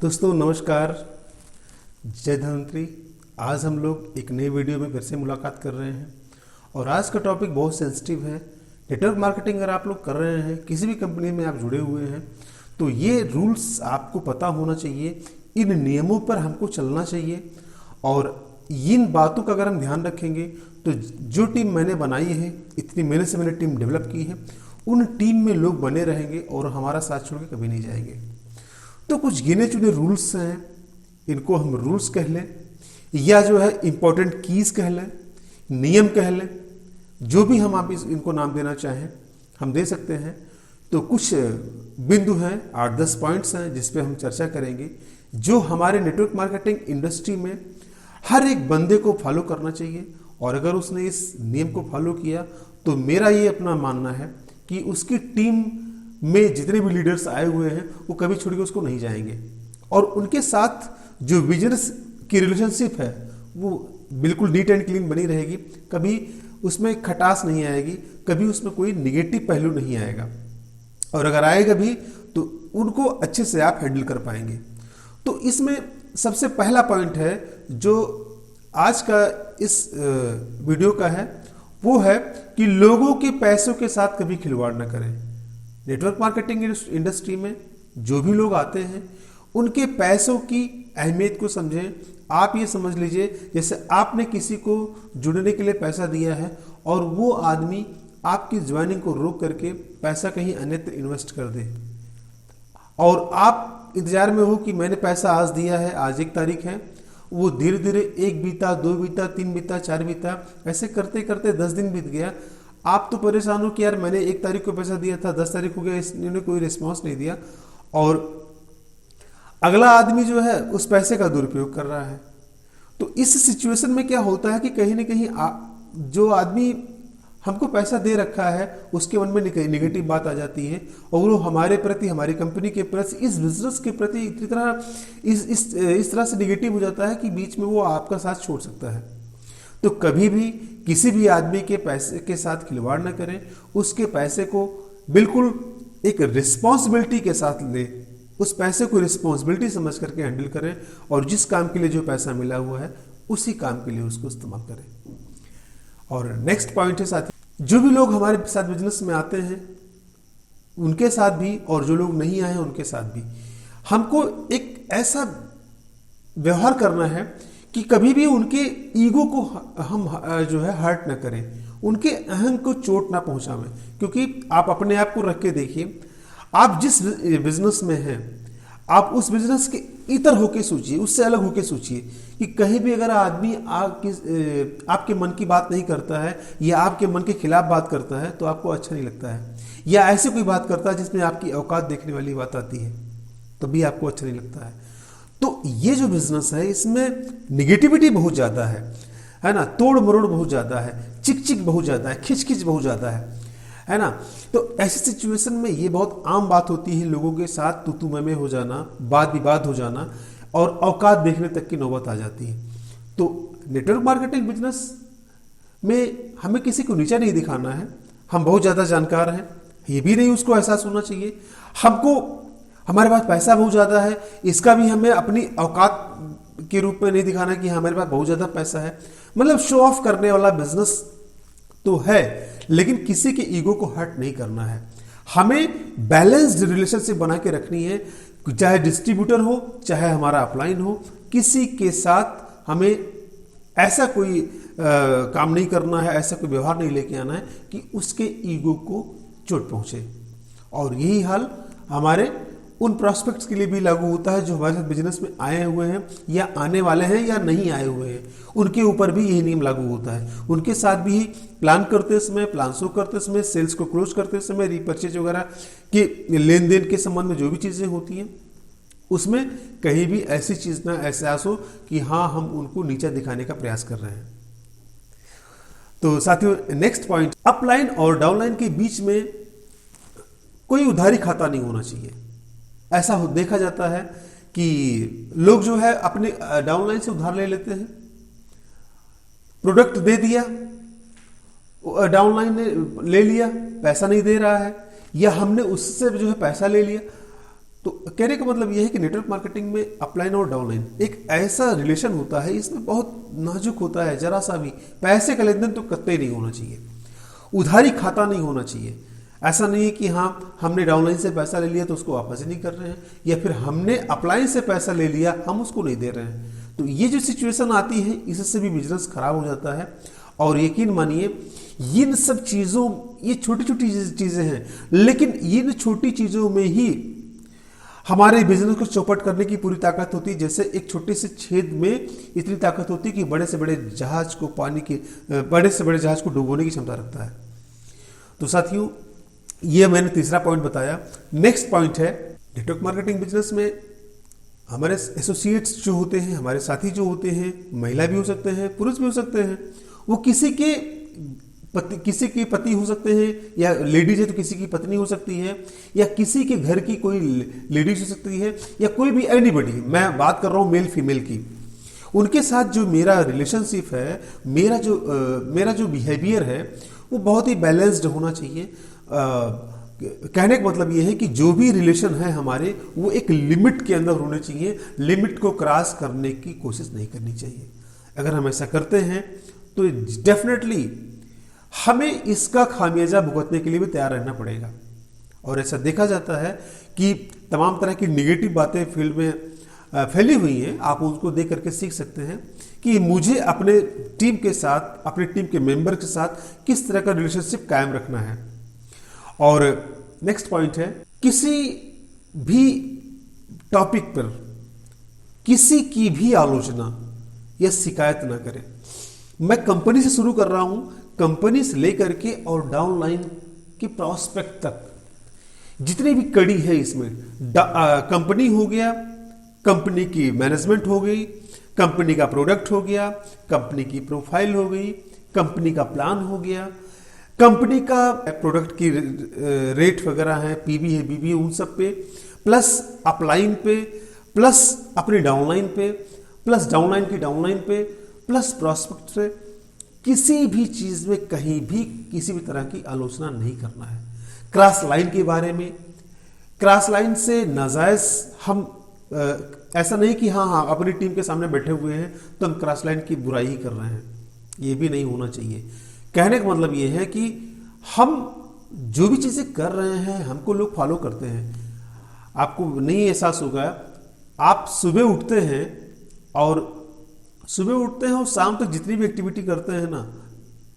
दोस्तों नमस्कार, जय धन्वंतरी। आज हम लोग एक नए वीडियो में फिर से मुलाकात कर रहे हैं और आज का टॉपिक बहुत सेंसिटिव है। नेटवर्क मार्केटिंग अगर आप लोग कर रहे हैं, किसी भी कंपनी में आप जुड़े हुए हैं, तो ये रूल्स आपको पता होना चाहिए, इन नियमों पर हमको चलना चाहिए और इन बातों का अगर हम ध्यान रखेंगे तो जो टीम मैंने बनाई है, इतनी मेहनत से मैंने टीम डेवलप की है, उन टीम में लोग बने रहेंगे और हमारा साथ छोड़ के कभी नहीं जाएंगे। तो कुछ गिने चुने रूल्स हैं, इनको हम रूल्स कह लें या जो है इम्पोर्टेंट कीज कह लें, नियम कह लें, जो भी हम आप इनको नाम देना चाहें हम दे सकते हैं। तो कुछ बिंदु हैं, 8-10 पॉइंट्स हैं जिस पे हम चर्चा करेंगे, जो हमारे नेटवर्क मार्केटिंग इंडस्ट्री में हर एक बंदे को फॉलो करना चाहिए। और अगर उसने इस नियम को फॉलो किया तो मेरा ये अपना मानना है कि उसकी टीम में जितने भी लीडर्स आए हुए हैं वो कभी छोड़ के उसको नहीं जाएंगे और उनके साथ जो बिजनेस की रिलेशनशिप है वो बिल्कुल नीट एंड क्लीन बनी रहेगी। कभी उसमें खटास नहीं आएगी, कभी उसमें कोई निगेटिव पहलू नहीं आएगा और अगर आएगा भी तो उनको अच्छे से आप हैंडल कर पाएंगे। तो इसमें सबसे पहला पॉइंट है जो आज का इस वीडियो का है, वो है कि लोगों के पैसों के साथ कभी खिलवाड़ न करें। नेटवर्क मार्केटिंग इंडस्ट्री में जो भी लोग आते हैं उनके पैसों की अहमियत को समझें। आप ये समझ लीजिए जैसे आपने किसी को जुड़ने के लिए पैसा दिया है और वो आदमी आपकी ज्वाइनिंग को रोक करके पैसा कहीं अन्यत्र इन्वेस्ट कर दे और आप इंतजार में हो कि मैंने पैसा आज दिया है, आज 1 तारीख है, वो धीरे धीरे 1 बीता, 2 बीता, 3 बीता, 4 बीता, ऐसे करते करते 10 दिन बीत गया। आप तो परेशान हो कि यार मैंने 1 तारीख को पैसा दिया था, 10 तारीख हो गया, इसने कोई रिस्पॉन्स नहीं दिया और अगला आदमी जो है उस पैसे का दुरुपयोग कर रहा है। तो इस सिचुएशन में क्या होता है कि कहीं ना कहीं जो आदमी हमको पैसा दे रखा है उसके मन में निगेटिव बात आ जाती है और वो हमारे प्रति, हमारी कंपनी के प्रति, इस बिजनेस के प्रति इतनी तरह इस तरह से निगेटिव हो जाता है कि बीच में वो आपका साथ छोड़ सकता है। तो कभी भी किसी भी आदमी के पैसे के साथ खिलवाड़ न करें, उसके पैसे को बिल्कुल एक रिस्पॉन्सिबिलिटी के साथ लें, उस पैसे को रिस्पॉन्सिबिलिटी समझ करके हैंडल करें और जिस काम के लिए जो पैसा मिला हुआ है उसी काम के लिए उसको इस्तेमाल करें। और नेक्स्ट पॉइंट है साथी, जो भी लोग हमारे साथ बिजनेस में आते हैं उनके साथ भी और जो लोग नहीं आए हैं उनके साथ भी हमको एक ऐसा व्यवहार करना है कि कभी भी उनके ईगो को हम जो है हर्ट ना करें, उनके अहम को चोट ना पहुंचावें। क्योंकि आप अपने आप को रख के देखिए, आप जिस बिजनेस में हैं आप उस बिजनेस के इतर होके सोचिए, उससे अलग होके सोचिए कि कहीं भी अगर आदमी आपके मन की बात नहीं करता है या आपके मन के खिलाफ बात करता है तो आपको अच्छा नहीं लगता है, या ऐसे कोई बात करता है जिसमें आपकी औकात देखने वाली बात आती है तो भी आपको अच्छा नहीं लगता है। तो ये जो बिजनेस है इसमें निगेटिविटी बहुत ज़्यादा है ना, तोड़ मरोड़ बहुत ज़्यादा है, चिक चिक बहुत ज़्यादा है, खिच खिच बहुत ज़्यादा है ना। तो ऐसी सिचुएशन में ये बहुत आम बात होती है, लोगों के साथ तू मैं हो जाना, वाद विवाद हो जाना और औकात देखने तक की नौबत आ जाती है। तो नेटवर्क मार्केटिंग बिजनेस में हमें किसी को नीचा नहीं दिखाना है, हम बहुत ज़्यादा जानकार हैं ये भी नहीं उसको एहसास होना चाहिए। हमको हमारे पास पैसा बहुत ज़्यादा है इसका भी हमें अपनी औकात के रूप में नहीं दिखाना कि हमारे पास बहुत ज़्यादा पैसा है। मतलब शो ऑफ करने वाला बिजनेस तो है लेकिन किसी के ईगो को हर्ट नहीं करना है। हमें बैलेंस्ड रिलेशनशिप बना के रखनी है, चाहे डिस्ट्रीब्यूटर हो चाहे हमारा अपलाइन हो, किसी के साथ हमें ऐसा कोई काम नहीं करना है, ऐसा कोई व्यवहार नहीं लेके आना है कि उसके ईगो को चोट पहुंचे। और यही हाल हमारे उन प्रॉस्पेक्ट्स के लिए भी लागू होता है जो हमारे साथ बिजनेस में आए हुए हैं या आने वाले हैं या नहीं आए हुए हैं, उनके ऊपर भी यही नियम लागू होता है। उनके साथ भी प्लान करते समय, प्लान शो करते समय, सेल्स को क्लोज करते समय, रीपर्चेज वगैरह के लेन देन के संबंध में जो भी चीज़ें होती हैं उसमें कहीं भी ऐसी चीज़ ना एहसास हो कि हाँ हम उनको नीचा दिखाने का प्रयास कर रहे हैं। तो साथियों नेक्स्ट पॉइंट, अपलाइन और डाउनलाइन के बीच में कोई उधारी खाता नहीं होना चाहिए। ऐसा देखा जाता है कि लोग जो है अपने डाउनलाइन से उधार ले लेते हैं, प्रोडक्ट दे दिया, डाउनलाइन ने ले लिया, पैसा नहीं दे रहा है, या हमने उससे जो है पैसा ले लिया, तो कहने का मतलब यह है कि नेटवर्क मार्केटिंग में अपलाइन और डाउनलाइन एक ऐसा रिलेशन होता है, इसमें बहुत नाजुक होता है, जरा सा भी पैसे का लेन देन तो कतई नहीं होना चाहिए, उधारी खाता नहीं होना चाहिए। ऐसा नहीं है कि हाँ हमने डाउनलाइन से पैसा ले लिया तो उसको वापस ही नहीं कर रहे हैं, या फिर हमने अपलाइन से पैसा ले लिया हम उसको नहीं दे रहे हैं। तो ये जो सिचुएशन आती है इससे भी बिजनेस खराब हो जाता है। और यकीन मानिए इन सब चीज़ों, ये छोटी छोटी चीज़ें हैं, लेकिन इन छोटी चीज़ों में ही हमारे बिजनेस को चौपट करने की पूरी ताकत होती है। जैसे एक छोटे से छेद में इतनी ताकत होती है कि बड़े से बड़े जहाज को डुबोने की क्षमता रखता है। तो साथियों, ये मैंने तीसरा पॉइंट बताया। नेक्स्ट पॉइंट है, नेटवर्क मार्केटिंग बिजनेस में हमारे एसोसिएट्स जो होते हैं, हमारे साथी जो होते हैं, महिला भी हो सकते हैं, पुरुष भी हो सकते हैं, वो किसी के पति हो सकते हैं, या लेडीज है तो किसी की पत्नी हो सकती है, या किसी के घर की कोई लेडीज हो सकती है, या कोई भी एनीबडी। मैं बात कर रहा हूँ मेल फीमेल की। उनके साथ जो मेरा रिलेशनशिप है, मेरा जो बिहेवियर है वो बहुत ही बैलेंस्ड होना चाहिए। कहने का मतलब ये है कि जो भी रिलेशन है हमारे, वो एक लिमिट के अंदर होने चाहिए, लिमिट को क्रॉस करने की कोशिश नहीं करनी चाहिए। अगर हम ऐसा करते हैं तो डेफिनेटली हमें इसका खामियाजा भुगतने के लिए भी तैयार रहना पड़ेगा। और ऐसा देखा जाता है कि तमाम तरह की निगेटिव बातें फील्ड में फैली हुई हैं, आप उनको देख करके सीख सकते हैं कि मुझे अपने टीम के साथ, अपने टीम के मेंबर के साथ किस तरह का रिलेशनशिप कायम रखना है। और नेक्स्ट पॉइंट है, किसी भी टॉपिक पर किसी की भी आलोचना या शिकायत ना करें। मैं कंपनी से शुरू कर रहा हूं, कंपनी से लेकर के और डाउनलाइन के प्रॉस्पेक्ट तक जितनी भी कड़ी है इसमें, कंपनी हो गया, कंपनी की मैनेजमेंट हो गई, कंपनी का प्रोडक्ट हो गया, कंपनी की प्रोफाइल हो गई, कंपनी का प्लान हो गया, कंपनी का प्रोडक्ट की रेट वगैरह है, पीबी है, बीबी है, उन सब पे, प्लस अपलाइन पे, प्लस अपनी डाउनलाइन पे, प्लस डाउनलाइन की डाउनलाइन पे, प्लस प्रॉस्पेक्ट पे, किसी भी चीज में कहीं भी किसी भी तरह की आलोचना नहीं करना है। क्रॉस लाइन के बारे में, क्रॉस लाइन से नाजायज हम ऐसा नहीं कि हाँ अपनी टीम के सामने बैठे हुए हैं तो हम क्रॉस लाइन की बुराई ही कर रहे हैं, ये भी नहीं होना चाहिए। कहने का मतलब ये है कि हम जो भी चीज़ें कर रहे हैं हमको लोग फॉलो करते हैं। आपको नहीं एहसास होगा, आप सुबह उठते हैं और शाम तक जितनी भी एक्टिविटी करते हैं ना,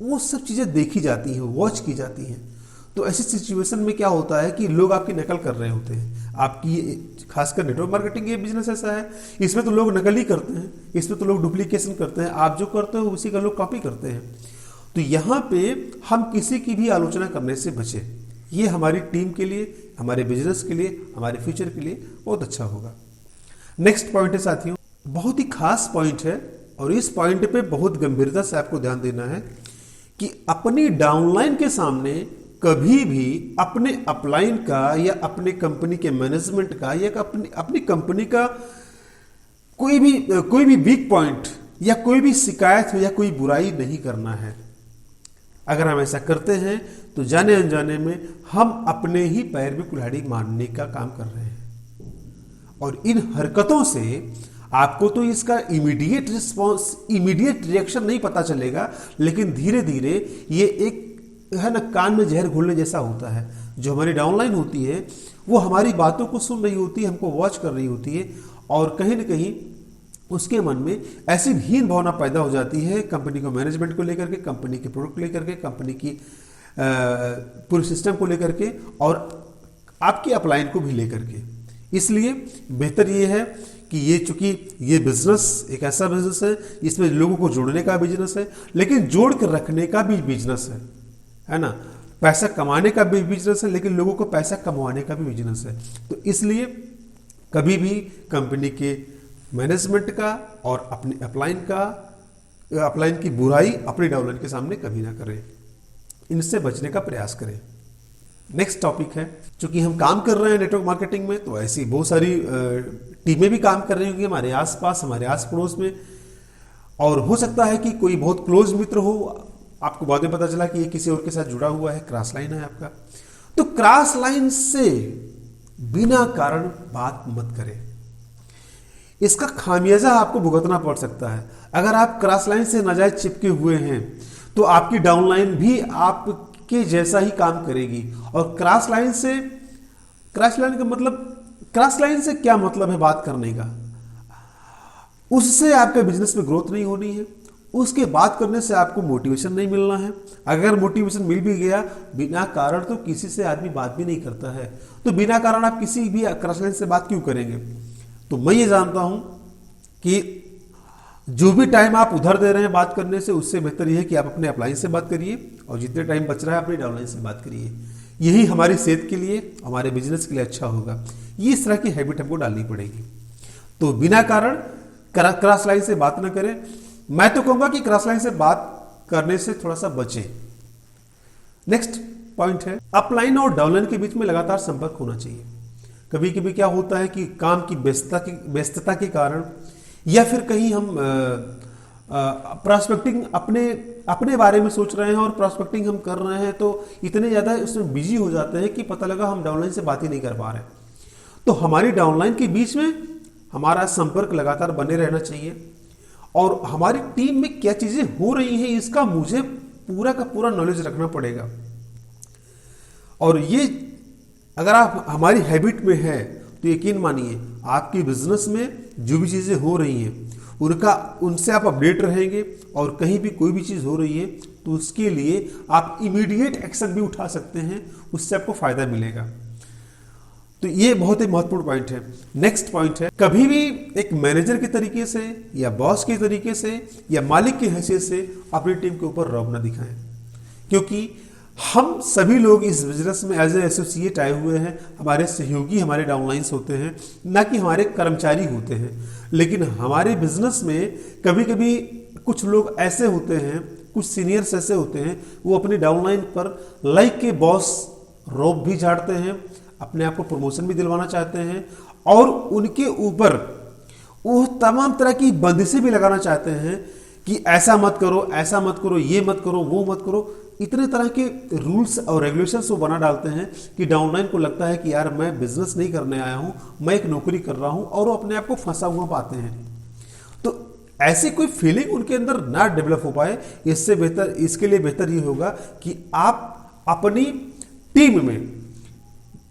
वो सब चीज़ें देखी जाती हैं, वॉच की जाती हैं। तो ऐसी सिचुएशन में क्या होता है कि लोग आपकी नकल कर रहे होते हैं। आपकी खासकर नेटवर्क मार्केटिंग ये बिजनेस ऐसा है, इसमें तो लोग नकल ही करते हैं, इसमें तो लोग डुप्लीकेशन करते हैं। आप जो करते हो उसी का लोग कॉपी करते हैं। तो यहाँ पे हम किसी की भी आलोचना करने से बचें, ये हमारी टीम के लिए, हमारे बिजनेस के लिए, हमारे फ्यूचर के लिए बहुत अच्छा होगा। नेक्स्ट पॉइंट है साथियों, बहुत ही खास पॉइंट है और इस पॉइंट पे बहुत गंभीरता से आपको ध्यान देना है कि अपनी डाउनलाइन के सामने कभी भी अपने अपलाइन का या अपने कंपनी के मैनेजमेंट का या अपनी कंपनी का कोई भी वीक पॉइंट या कोई भी शिकायत हो या कोई बुराई नहीं करना है। अगर हम ऐसा करते हैं तो जाने अनजाने में हम अपने ही पैर में कुल्हाड़ी मारने का काम कर रहे हैं। और इन हरकतों से आपको तो इसका इमीडिएट रिस्पॉन्स, इमीडिएट रिएक्शन नहीं पता चलेगा, लेकिन धीरे धीरे ये एक है ना, कान में जहर घोलने जैसा होता है। जो हमारी डाउनलाइन होती है वो हमारी बातों को सुन रही होती है, हमको वॉच कर रही होती है, और कहीं ना कहीं उसके मन में ऐसी हीन भावना पैदा हो जाती है कंपनी को, मैनेजमेंट को लेकर के, कंपनी के प्रोडक्ट को लेकर के, कंपनी की पूरे सिस्टम को लेकर के, और आपकी अपलाइन को भी लेकर के। इसलिए बेहतर ये है कि ये चूंकि ये बिजनेस एक ऐसा बिजनेस है इसमें लोगों को जोड़ने का बिजनेस है, लेकिन जोड़ कर रखने का भी बिजनेस है ना। पैसा कमाने का भी बिजनेस है, लेकिन लोगों को पैसा कमाने का भी बिजनेस है। तो इसलिए कभी भी कंपनी के मैनेजमेंट का और अपने अपलाइन की बुराई अपने डाउनलाइन के सामने कभी ना करें, इनसे बचने का प्रयास करें। नेक्स्ट टॉपिक है, चूंकि हम काम कर रहे हैं नेटवर्क मार्केटिंग में, तो ऐसी बहुत सारी टीमें भी काम कर रही होंगी हमारे आसपास, हमारे आस पड़ोस में, और हो सकता है कि कोई बहुत क्लोज मित्र हो, आपको बाद में पता चला कि ये किसी और के साथ जुड़ा हुआ है, क्रॉस लाइन है आपका। तो क्रॉस लाइन से बिना कारण बात मत करें। इसका खामियाजा आपको भुगतना पड़ सकता है। अगर आप क्रॉस लाइन से नाजायज चिपके हुए हैं तो आपकी डाउनलाइन भी आपके जैसा ही काम करेगी। और क्रॉस लाइन से क्या मतलब है बात करने का? उससे आपके बिजनेस में ग्रोथ नहीं होनी है, उसके बात करने से आपको मोटिवेशन नहीं मिलना है। अगर मोटिवेशन मिल भी गया, बिना कारण तो किसी से आदमी बात भी नहीं करता है, तो बिना कारण आप किसी भी क्रॉस लाइन से बात क्यों करेंगे? तो मैं ये जानता हूं कि जो भी टाइम आप उधर दे रहे हैं बात करने से, उससे बेहतर यह है कि आप अपने अपलाइन से बात करिए और जितने टाइम बच रहा है अपनी डाउनलाइन से बात करिए। यही हमारी सेहत के लिए, हमारे बिजनेस के लिए अच्छा होगा। ये इस तरह की हैबिट हमको डालनी पड़ेगी। तो बिना कारण क्रॉस लाइन से बात ना करें। मैं तो कहूंगा कि क्रॉस लाइन से बात करने से थोड़ा सा बचें। नेक्स्ट पॉइंट है, अपलाइन और डाउनलाइन के बीच में लगातार संपर्क होना चाहिए। कभी कभी क्या होता है कि काम की व्यस्तता के कारण या फिर कहीं हम प्रॉस्पेक्टिंग अपने बारे में सोच रहे हैं और प्रॉस्पेक्टिंग हम कर रहे हैं, तो इतने ज़्यादा उसमें बिजी हो जाते हैं कि पता लगा हम डाउनलाइन से बात ही नहीं कर पा रहे। तो हमारी डाउनलाइन के बीच में हमारा संपर्क लगातार बने रहना चाहिए और हमारी टीम में क्या चीज़ें हो रही हैं इसका मुझे पूरा का पूरा नॉलेज रखना पड़ेगा। और ये अगर आप हमारी हैबिट में है तो यकीन मानिए आपकी बिजनेस में जो भी चीज़ें हो रही हैं उनसे आप अपडेट रहेंगे और कहीं भी कोई भी चीज़ हो रही है तो उसके लिए आप इमीडिएट एक्शन भी उठा सकते हैं, उससे आपको फायदा मिलेगा। तो ये बहुत ही महत्वपूर्ण पॉइंट है। नेक्स्ट पॉइंट है, कभी भी एक मैनेजर के तरीके से या बॉस के तरीके से या मालिक की हैसियत से अपनी टीम के ऊपर रौब न दिखाएं, क्योंकि हम सभी लोग इस बिजनेस में एज ए एसोसिएट आए हुए हैं। हमारे सहयोगी हमारे डाउनलाइंस होते हैं, ना कि हमारे कर्मचारी होते हैं। लेकिन हमारे बिजनेस में कभी कभी कुछ लोग ऐसे होते हैं, कुछ सीनियर्स ऐसे होते हैं, वो अपनी डाउनलाइन पर लाइक के बॉस रौब भी झाड़ते हैं, अपने आप को प्रमोशन भी दिलवाना चाहते हैं और उनके ऊपर वो तमाम तरह की बंदिशें भी लगाना चाहते हैं कि ऐसा मत करो, ऐसा मत करो, ये मत करो, वो मत करो। इतने तरह के रूल्स और रेगुलेशंस वो बना डालते हैं कि डाउनलाइन को लगता है कि यार मैं बिजनेस नहीं करने आया हूं, मैं एक नौकरी कर रहा हूं, और वो अपने आप को फंसा हुआ पाते हैं। तो ऐसी कोई फीलिंग उनके अंदर ना डेवलप हो पाए, इसके लिए बेहतर ये होगा कि आप अपनी टीम में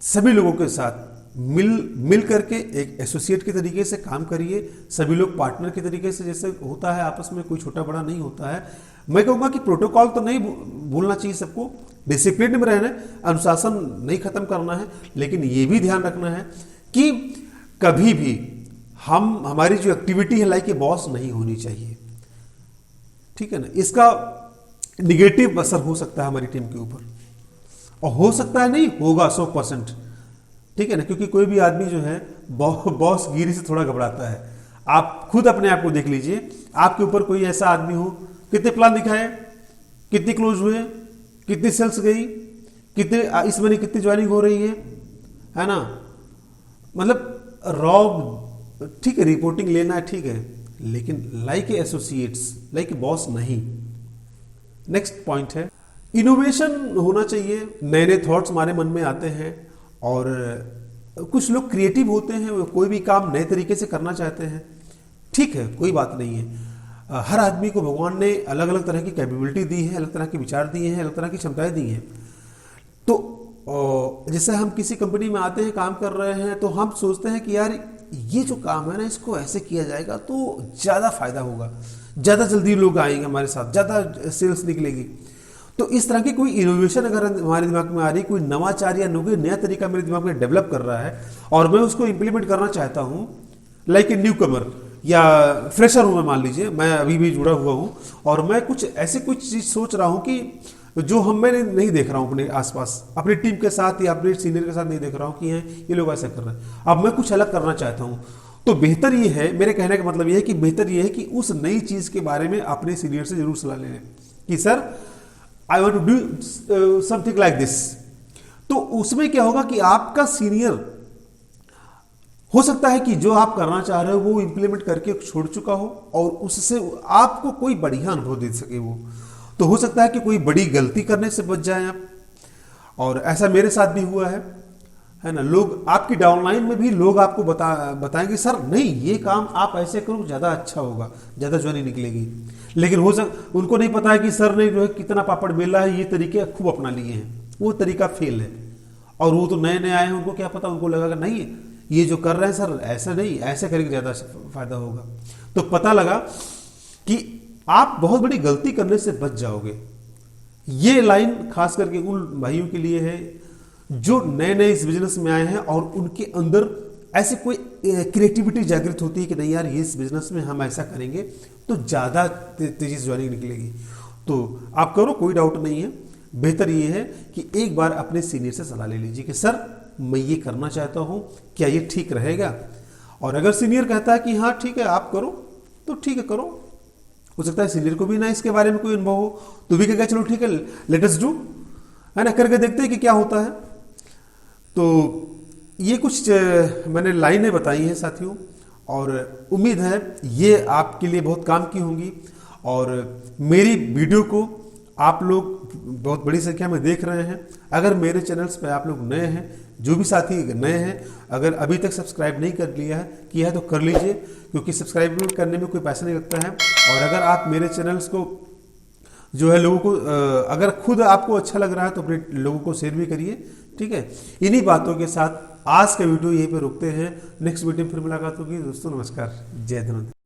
सभी लोगों के साथ मिल करके एक एसोसिएट के तरीके से काम करिए। सभी लोग पार्टनर के तरीके से, जैसे होता है आपस में, कोई छोटा बड़ा नहीं होता है। मैं कहूँगा कि प्रोटोकॉल तो नहीं भूलना चाहिए सबको, डिसिप्लिन में रहना है, अनुशासन नहीं खत्म करना है, लेकिन ये भी ध्यान रखना है कि कभी भी हमारी जो एक्टिविटी है लाइक ए बॉस नहीं होनी चाहिए। ठीक है ना? इसका निगेटिव असर हो सकता है हमारी टीम के ऊपर, और हो सकता है नहीं, होगा 100%। ठीक है ना? क्योंकि कोई भी आदमी जो है बॉस गिरी से थोड़ा घबराता है। आप खुद अपने आप को देख लीजिए, आपके ऊपर कोई ऐसा आदमी हो, कितने प्लान दिखाए, कितनी क्लोज हुए, कितनी सेल्स गई, कितने इस महीने कितनी ज्वाइनिंग हो रही है ना? मतलब रॉब ठीक है, रिपोर्टिंग लेना है, ठीक है, लेकिन like a associates, like a boss नहीं। नेक्स्ट पॉइंट है, इनोवेशन होना चाहिए। नए नए थॉट्स हमारे मन में आते हैं और कुछ लोग क्रिएटिव होते हैं, वो कोई भी काम नए तरीके से करना चाहते हैं। ठीक है, कोई बात नहीं है। हर आदमी को भगवान ने अलग अलग तरह की कैपेबिलिटी दी है, अलग तरह के विचार दिए हैं, अलग तरह की क्षमताएं दी हैं। तो जैसे हम किसी कंपनी में आते हैं, काम कर रहे हैं, तो हम सोचते हैं कि यार ये जो काम है ना, इसको ऐसे किया जाएगा तो ज़्यादा फायदा होगा, ज़्यादा जल्दी लोग आएंगे हमारे साथ, ज़्यादा सेल्स निकलेगी। तो इस तरह की कोई इनोवेशन अगर हमारे दिमाग में आ रही, कोई नवाचार या नया तरीका मेरे दिमाग में डेवलप कर रहा है और मैं उसको इंप्लीमेंट करना चाहता हूँ, लाइक ए न्यू कमर या फ्रेशर हूँ मैं, मान लीजिए मैं अभी भी जुड़ा हुआ हूँ और मैं कुछ चीज़ सोच रहा हूँ कि जो मैं नहीं देख रहा हूँ अपने आसपास, अपनी टीम के साथ या अपने सीनियर के साथ नहीं देख रहा हूँ कि ये लोग ऐसा कर रहे हैं। अब मैं कुछ अलग करना चाहता हूँ, तो बेहतर ये है, मेरे कहने का मतलब ये है कि बेहतर ये है कि उस नई चीज़ के बारे में अपने सीनियर से जरूर सलाह लें कि sir I want to do something like this. तो उसमें क्या होगा कि आपका सीनियर हो सकता है कि जो आप करना चाह रहे हो वो इंप्लीमेंट करके छोड़ चुका हो और उससे आपको कोई बढ़िया अनुभव दे सके। वो तो हो सकता है कि कोई बड़ी गलती करने से बच जाए आप, और ऐसा मेरे साथ भी हुआ है। है ना। लोग आपकी डाउनलाइन में भी लोग आपको बताएंगे सर नहीं ये काम आप ऐसे करो ज़्यादा अच्छा होगा, ज़्यादा ज्वाइनिंग निकलेगी। लेकिन उनको नहीं पता है कि सर ने जो है कितना पापड़ बेला है, ये तरीके खूब अपना लिए हैं, वो तरीका फेल है। और वो तो नए नए आए हैं, उनको क्या पता, उनको लगा कि नहीं ये जो कर रहे हैं सर ऐसा नहीं, ऐसे करेंगे ज़्यादा फायदा होगा। तो पता लगा कि आप बहुत बड़ी गलती करने से बच जाओगे। ये लाइन खास करके उन भाइयों के लिए है जो नए नए इस बिजनेस में आए हैं और उनके अंदर ऐसे कोई क्रिएटिविटी जागृत होती है कि नहीं यार ये इस बिजनेस में हम ऐसा करेंगे तो ज़्यादा तेजी से ज्वाइनिंग निकलेगी। तो आप करो, कोई डाउट नहीं है। बेहतर ये है कि एक बार अपने सीनियर से सलाह ले लीजिए कि सर मैं ये करना चाहता हूँ, क्या ये ठीक रहेगा। और अगर सीनियर कहता है कि हाँ ठीक है आप करो, तो ठीक है करो। हो सकता है सीनियर को भी ना इसके बारे में कोई अनुभव हो, तो भी कहेगा चलो ठीक है लेट अस डू, है ना, करके देखते हैं कि क्या होता है। तो ये कुछ मैंने लाइनें बताई हैं साथियों, और उम्मीद है ये आपके लिए बहुत काम की होंगी। और मेरी वीडियो को आप लोग बहुत बड़ी संख्या में देख रहे हैं। अगर मेरे चैनल्स पे आप लोग नए हैं, जो भी साथी नए हैं, अगर अभी तक सब्सक्राइब नहीं कर किया है तो कर लीजिए, क्योंकि सब्सक्राइब करने में कोई पैसा नहीं लगता है। और अगर आप मेरे चैनल्स को जो है लोगों को अगर खुद आपको अच्छा लग रहा है तो अपने लोगों को शेयर भी करिए, ठीक है। इन्हीं बातों के साथ आज का वीडियो यहीं पे रोकते हैं। नेक्स्ट वीडियो में फिर मुलाकात होगी दोस्तों। नमस्कार, जय धन्यवाद।